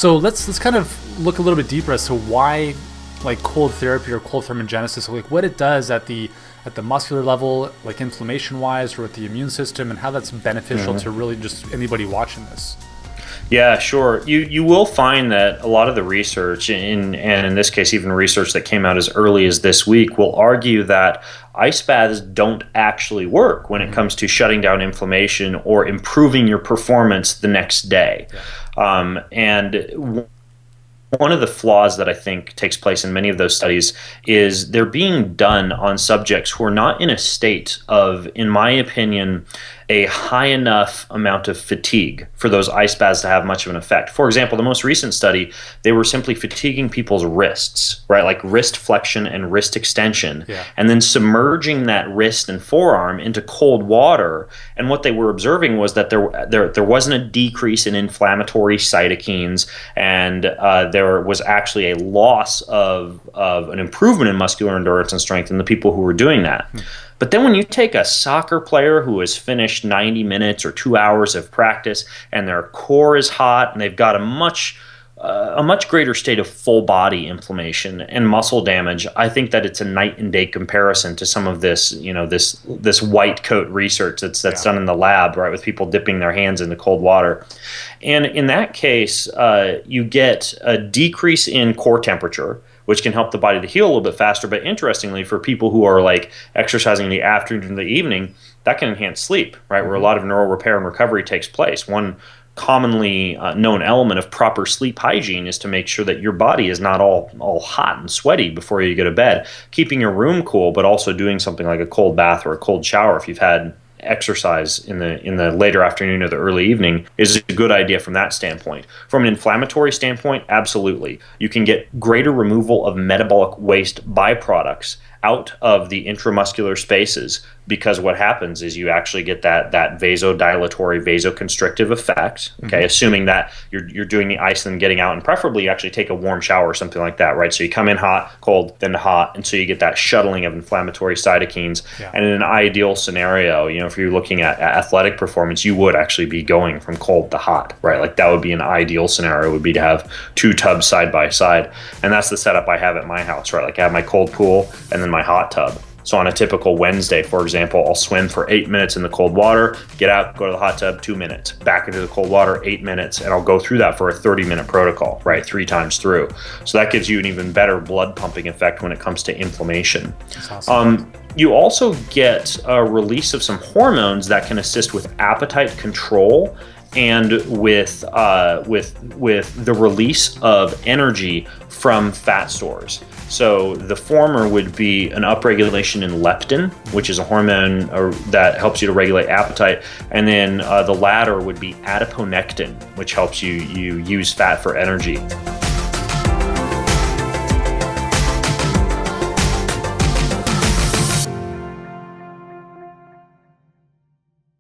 So let's kind of look a little bit deeper as to why like cold therapy or cold thermogenesis, like what it does at the muscular level, like inflammation wise, or with the immune system, and how that's beneficial to really just anybody watching this. Yeah, sure. You will find that a lot of the research, and in this case, even research that came out as early as this week, will argue that ice baths don't actually work when it comes to shutting down inflammation or improving your performance the next day. And one of the flaws that I think takes place in many of those studies is they're being done on subjects who are not in a state of, in my opinion, a high enough amount of fatigue for those ice baths to have much of an effect. For example, the most recent study, they were simply fatiguing people's wrists, right? Like wrist flexion and wrist extension, and then submerging that wrist and forearm into cold water. And what they were observing was that there wasn't a decrease in inflammatory cytokines, and there was actually a loss of an improvement in muscular endurance and strength in the people who were doing that. But then when you take a soccer player who has finished 90 minutes or 2 hours of practice and their core is hot and they've got a much greater state of full body inflammation and muscle damage, I think that it's a night and day comparison to some of this, this white coat research that's done in the lab, right, with people dipping their hands in the cold water. And in that case, you get a decrease in core temperature, which can help the body to heal a little bit faster. But interestingly, for people who are like exercising in the afternoon and the evening, that can enhance sleep, right, where a lot of neural repair and recovery takes place. One commonly known element of proper sleep hygiene is to make sure that your body is not all hot and sweaty before you go to bed. Keeping your room cool, but also doing something like a cold bath or a cold shower if you've had exercise in the later afternoon or the early evening is a good idea from that standpoint. From an inflammatory standpoint, absolutely. You can get greater removal of metabolic waste byproducts out of the intramuscular spaces, because what happens is you actually get that vasodilatory, vasoconstrictive effect, okay, assuming that you're doing the ice and getting out, and preferably you actually take a warm shower or something like that, right? So you come in hot, cold, then hot, and so you get that shuttling of inflammatory cytokines. And in an ideal scenario, if you're looking at athletic performance, you would actually be going from cold to hot, right? Like that would be an ideal scenario, would be to have two tubs side by side. And that's the setup I have at my house, right? Like I have my cold pool and then my hot tub. So on a typical Wednesday, for example, I'll swim for 8 minutes in the cold water, get out, go to the hot tub, 2 minutes, back into the cold water, 8 minutes, and I'll go through that for a 30-minute protocol, right, 3 times through. So that gives you an even better blood pumping effect when it comes to inflammation. That's awesome. You also get a release of some hormones that can assist with appetite control and with the release of energy from fat stores. So the former would be an upregulation in leptin, which is a hormone that helps you to regulate appetite, and then the latter would be adiponectin, which helps you use fat for energy.